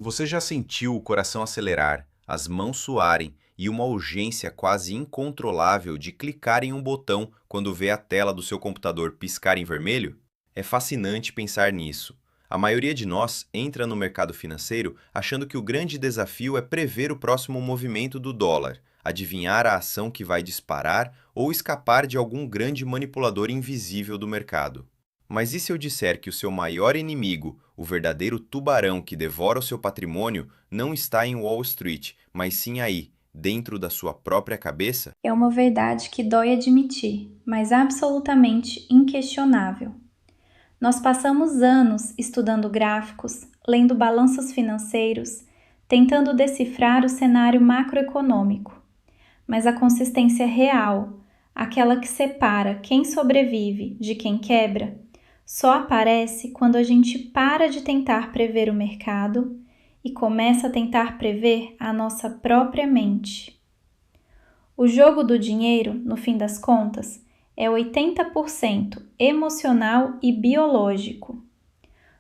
Você já sentiu o coração acelerar, as mãos suarem e uma urgência quase incontrolável de clicar em um botão quando vê a tela do seu computador piscar em vermelho? É fascinante pensar nisso. A maioria de nós entra no mercado financeiro achando que o grande desafio é prever o próximo movimento do dólar, adivinhar a ação que vai disparar ou escapar de algum grande manipulador invisível do mercado. Mas e se eu disser que o seu maior inimigo, o verdadeiro tubarão que devora o seu patrimônio, não está em Wall Street, mas sim aí, dentro da sua própria cabeça? É uma verdade que dói admitir, mas absolutamente inquestionável. Nós passamos anos estudando gráficos, lendo balanços financeiros, tentando decifrar o cenário macroeconômico. Mas a consistência real, aquela que separa quem sobrevive de quem quebra, só aparece quando a gente para de tentar prever o mercado e começa a tentar prever a nossa própria mente. O jogo do dinheiro, no fim das contas, é 80% emocional e biológico.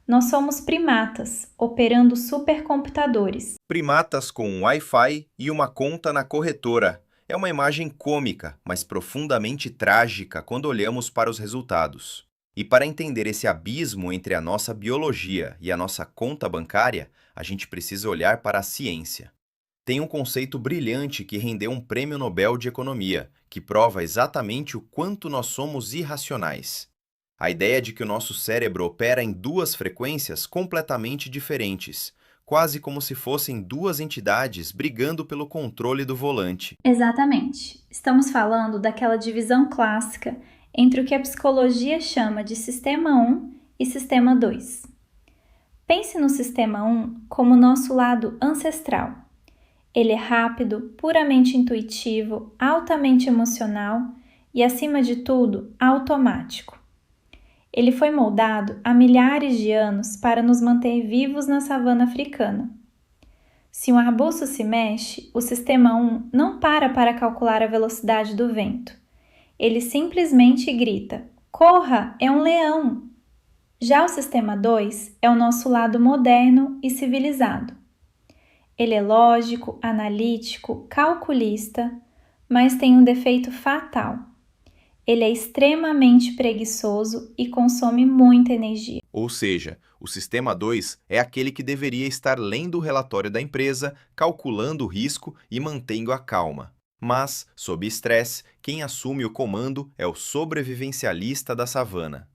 Nós somos primatas, operando supercomputadores. Primatas com um Wi-Fi e uma conta na corretora. É uma imagem cômica, mas profundamente trágica quando olhamos para os resultados. E para entender esse abismo entre a nossa biologia e a nossa conta bancária, a gente precisa olhar para a ciência. Tem um conceito brilhante que rendeu um prêmio Nobel de Economia, que prova exatamente o quanto nós somos irracionais. A ideia de que o nosso cérebro opera em duas frequências completamente diferentes, quase como se fossem duas entidades brigando pelo controle do volante. Exatamente. Estamos falando daquela divisão clássica entre o que a psicologia chama de sistema 1 e sistema 2. Pense no sistema 1 como nosso lado ancestral. Ele é rápido, puramente intuitivo, altamente emocional e, acima de tudo, automático. Ele foi moldado há milhares de anos para nos manter vivos na savana africana. Se um arbusto se mexe, o sistema 1 não para calcular a velocidade do vento. Ele simplesmente grita: "Corra, é um leão!". Já o sistema 2 é o nosso lado moderno e civilizado. Ele é lógico, analítico, calculista, mas tem um defeito fatal. Ele é extremamente preguiçoso e consome muita energia. Ou seja, o sistema 2 é aquele que deveria estar lendo o relatório da empresa, calculando o risco e mantendo a calma. Mas, sob estresse, quem assume o comando é o sobrevivencialista da savana.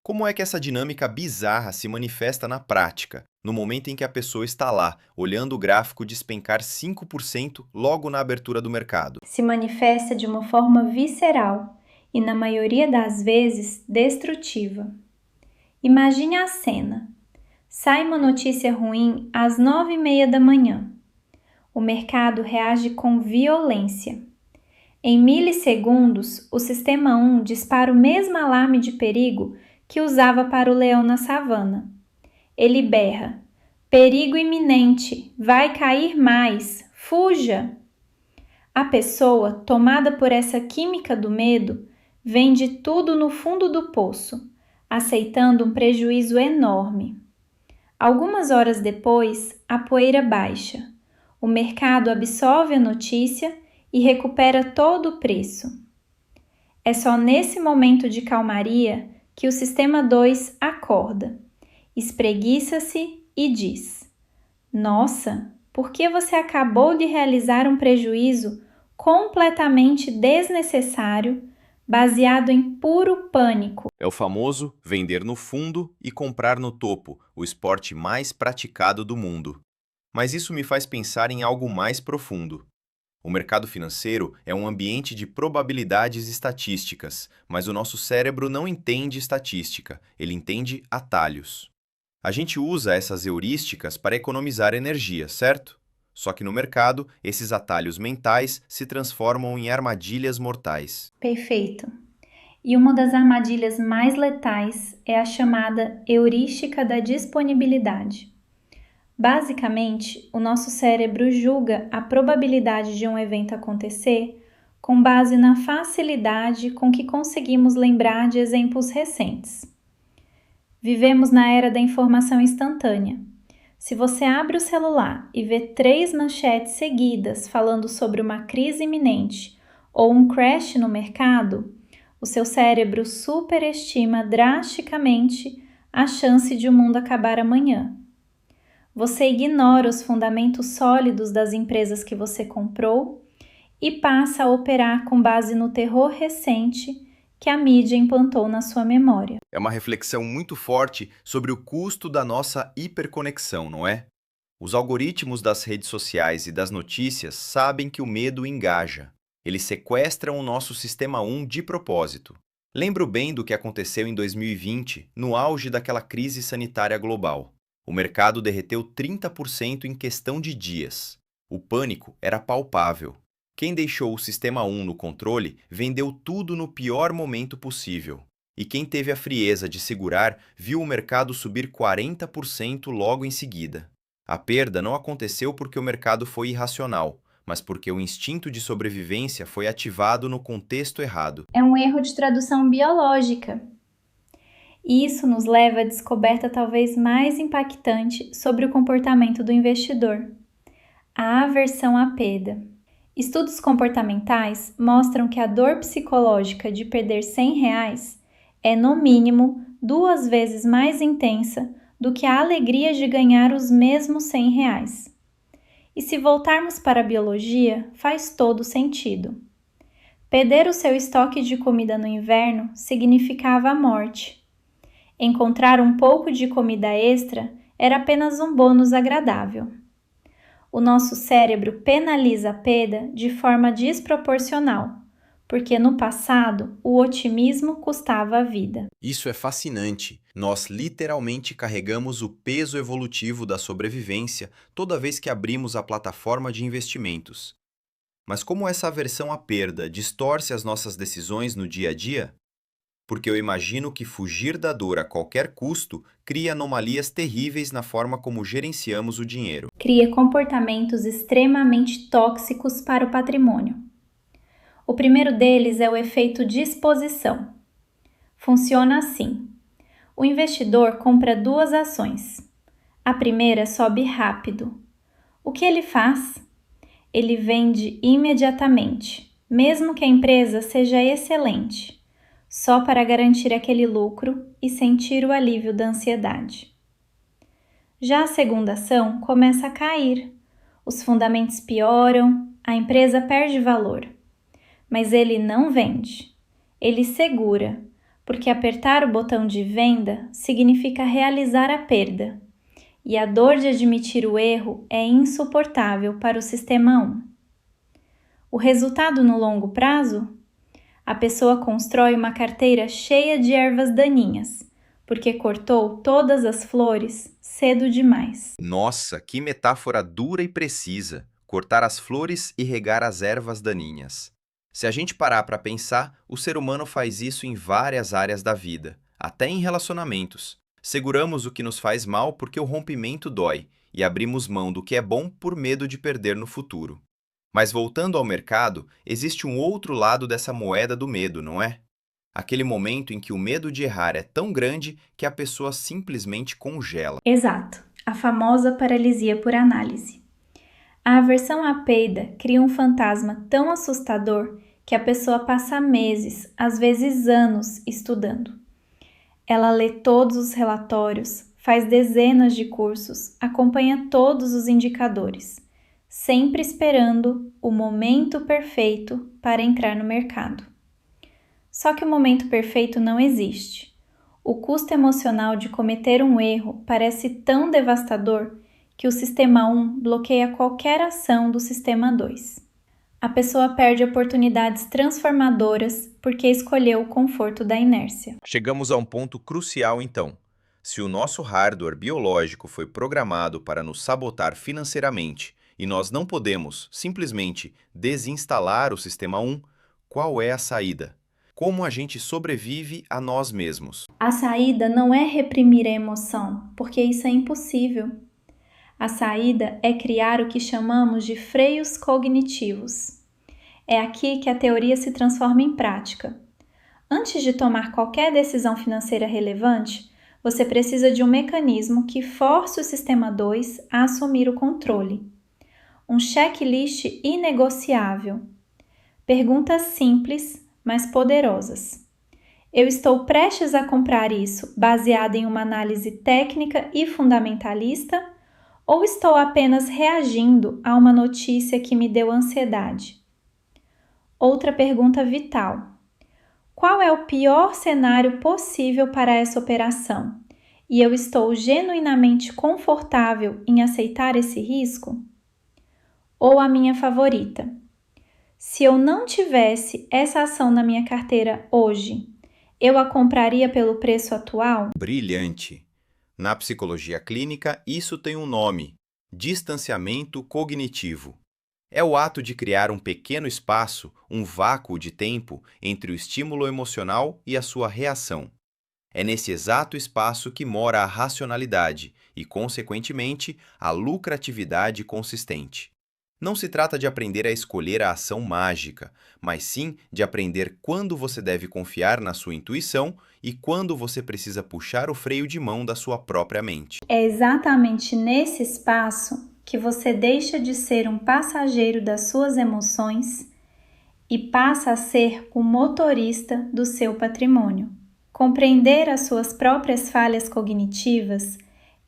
Como é que essa dinâmica bizarra se manifesta na prática, no momento em que a pessoa está lá, olhando o gráfico despencar 5% logo na abertura do mercado? Se manifesta de uma forma visceral e, na maioria das vezes, destrutiva. Imagine a cena. Sai uma notícia ruim às 9h30 da manhã. O mercado reage com violência. Em milissegundos, o sistema 1 dispara o mesmo alarme de perigo que usava para o leão na savana. Ele berra: "Perigo iminente! Vai cair mais! Fuja!". A pessoa, tomada por essa química do medo, vende tudo no fundo do poço, aceitando um prejuízo enorme. Algumas horas depois, a poeira baixa. O mercado absorve a notícia e recupera todo o preço. É só nesse momento de calmaria que o sistema 2 acorda, espreguiça-se e diz: "Nossa, por que você acabou de realizar um prejuízo completamente desnecessário, baseado em puro pânico?". É o famoso vender no fundo e comprar no topo, o esporte mais praticado do mundo. Mas isso me faz pensar em algo mais profundo. O mercado financeiro é um ambiente de probabilidades estatísticas, mas o nosso cérebro não entende estatística, ele entende atalhos. A gente usa essas heurísticas para economizar energia, certo? Só que no mercado, esses atalhos mentais se transformam em armadilhas mortais. Perfeito. E uma das armadilhas mais letais é a chamada heurística da disponibilidade. Basicamente, o nosso cérebro julga a probabilidade de um evento acontecer com base na facilidade com que conseguimos lembrar de exemplos recentes. Vivemos na era da informação instantânea. Se você abre o celular e vê 3 manchetes seguidas falando sobre uma crise iminente ou um crash no mercado, o seu cérebro superestima drasticamente a chance de o mundo acabar amanhã. Você ignora os fundamentos sólidos das empresas que você comprou e passa a operar com base no terror recente que a mídia implantou na sua memória. É uma reflexão muito forte sobre o custo da nossa hiperconexão, não é? Os algoritmos das redes sociais e das notícias sabem que o medo engaja. Eles sequestram o nosso sistema 1 de propósito. Lembro bem do que aconteceu em 2020, no auge daquela crise sanitária global. O mercado derreteu 30% em questão de dias. O pânico era palpável. Quem deixou o sistema 1 no controle vendeu tudo no pior momento possível. E quem teve a frieza de segurar viu o mercado subir 40% logo em seguida. A perda não aconteceu porque o mercado foi irracional, mas porque o instinto de sobrevivência foi ativado no contexto errado. É um erro de tradução biológica. E isso nos leva à descoberta talvez mais impactante sobre o comportamento do investidor: a aversão à perda. Estudos comportamentais mostram que a dor psicológica de perder R$ 100 é, no mínimo, 2 vezes mais intensa do que a alegria de ganhar os mesmos R$ 100. E se voltarmos para a biologia, faz todo sentido. Perder o seu estoque de comida no inverno significava a morte. Encontrar um pouco de comida extra era apenas um bônus agradável. O nosso cérebro penaliza a perda de forma desproporcional, porque no passado o otimismo custava a vida. Isso é fascinante. Nós literalmente carregamos o peso evolutivo da sobrevivência toda vez que abrimos a plataforma de investimentos. Mas como essa aversão à perda distorce as nossas decisões no dia a dia? Porque eu imagino que fugir da dor a qualquer custo cria anomalias terríveis na forma como gerenciamos o dinheiro. Cria comportamentos extremamente tóxicos para o patrimônio. O primeiro deles é o efeito de exposição. Funciona assim: o investidor compra 2 ações. A primeira sobe rápido. O que ele faz? Ele vende imediatamente, mesmo que a empresa seja excelente, só para garantir aquele lucro e sentir o alívio da ansiedade. Já a segunda ação começa a cair. Os fundamentos pioram, a empresa perde valor. Mas ele não vende. Ele segura, porque apertar o botão de venda significa realizar a perda. E a dor de admitir o erro é insuportável para o sistema 1. O resultado no longo prazo? A pessoa constrói uma carteira cheia de ervas daninhas, porque cortou todas as flores cedo demais. Nossa, que metáfora dura e precisa! Cortar as flores e regar as ervas daninhas. Se a gente parar para pensar, o ser humano faz isso em várias áreas da vida, até em relacionamentos. Seguramos o que nos faz mal porque o rompimento dói e abrimos mão do que é bom por medo de perder no futuro. Mas voltando ao mercado, existe um outro lado dessa moeda do medo, não é? Aquele momento em que o medo de errar é tão grande que a pessoa simplesmente congela. Exato, a famosa paralisia por análise. A aversão à perda cria um fantasma tão assustador que a pessoa passa meses, às vezes anos, estudando. Ela lê todos os relatórios, faz dezenas de cursos, acompanha todos os indicadores, sempre esperando o momento perfeito para entrar no mercado. Só que o momento perfeito não existe. O custo emocional de cometer um erro parece tão devastador que o sistema 1 bloqueia qualquer ação do sistema 2. A pessoa perde oportunidades transformadoras porque escolheu o conforto da inércia. Chegamos a um ponto crucial então. Se o nosso hardware biológico foi programado para nos sabotar financeiramente e nós não podemos simplesmente desinstalar o sistema 1, qual é a saída? Como a gente sobrevive a nós mesmos? A saída não é reprimir a emoção, porque isso é impossível. A saída é criar o que chamamos de freios cognitivos. É aqui que a teoria se transforma em prática. Antes de tomar qualquer decisão financeira relevante, Você precisa de um mecanismo que force o sistema 2 a assumir o controle. Um checklist inegociável. Perguntas simples, mas poderosas. Eu estou prestes a comprar isso baseada em uma análise técnica e fundamentalista ou estou apenas reagindo a uma notícia que me deu ansiedade? Outra pergunta vital. Qual é o pior cenário possível para essa operação? E eu estou genuinamente confortável em aceitar esse risco? Ou a minha favorita. Se eu não tivesse essa ação na minha carteira hoje, eu a compraria pelo preço atual? Brilhante! Na psicologia clínica, isso tem um nome: distanciamento cognitivo. É o ato de criar um pequeno espaço, um vácuo de tempo entre o estímulo emocional e a sua reação. É nesse exato espaço que mora a racionalidade e, consequentemente, a lucratividade consistente. Não se trata de aprender a escolher a ação mágica, mas sim de aprender quando você deve confiar na sua intuição e quando você precisa puxar o freio de mão da sua própria mente. É exatamente nesse espaço que você deixa de ser um passageiro das suas emoções e passa a ser o motorista do seu patrimônio. Compreender as suas próprias falhas cognitivas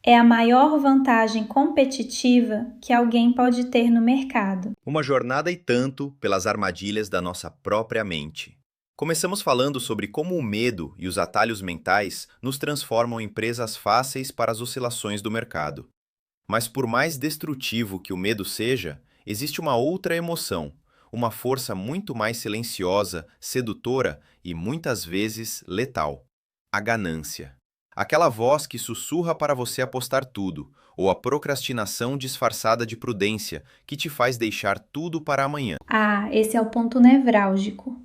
é a maior vantagem competitiva que alguém pode ter no mercado. Uma jornada e tanto pelas armadilhas da nossa própria mente. Começamos falando sobre como o medo e os atalhos mentais nos transformam em presas fáceis para as oscilações do mercado. Mas por mais destrutivo que o medo seja, existe uma outra emoção, uma força muito mais silenciosa, sedutora e muitas vezes letal: a ganância. Aquela voz que sussurra para você apostar tudo, ou a procrastinação disfarçada de prudência que te faz deixar tudo para amanhã. Esse é o ponto nevrálgico.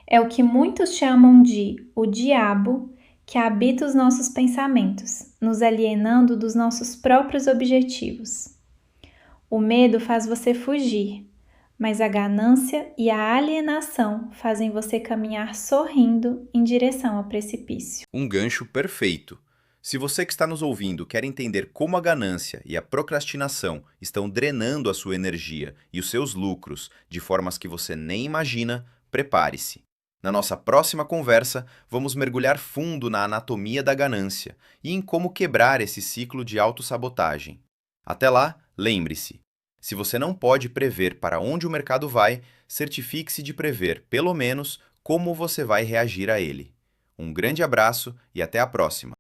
É o que muitos chamam de o diabo que habita os nossos pensamentos, nos alienando dos nossos próprios objetivos. O medo faz você fugir, mas a ganância e a alienação fazem você caminhar sorrindo em direção ao precipício. Um gancho perfeito. Se você que está nos ouvindo quer entender como a ganância e a procrastinação estão drenando a sua energia e os seus lucros de formas que você nem imagina, prepare-se. Na nossa próxima conversa, vamos mergulhar fundo na anatomia da ganância e em como quebrar esse ciclo de autossabotagem. Até lá, lembre-se: se você não pode prever para onde o mercado vai, certifique-se de prever, pelo menos, como você vai reagir a ele. Um grande abraço e até a próxima!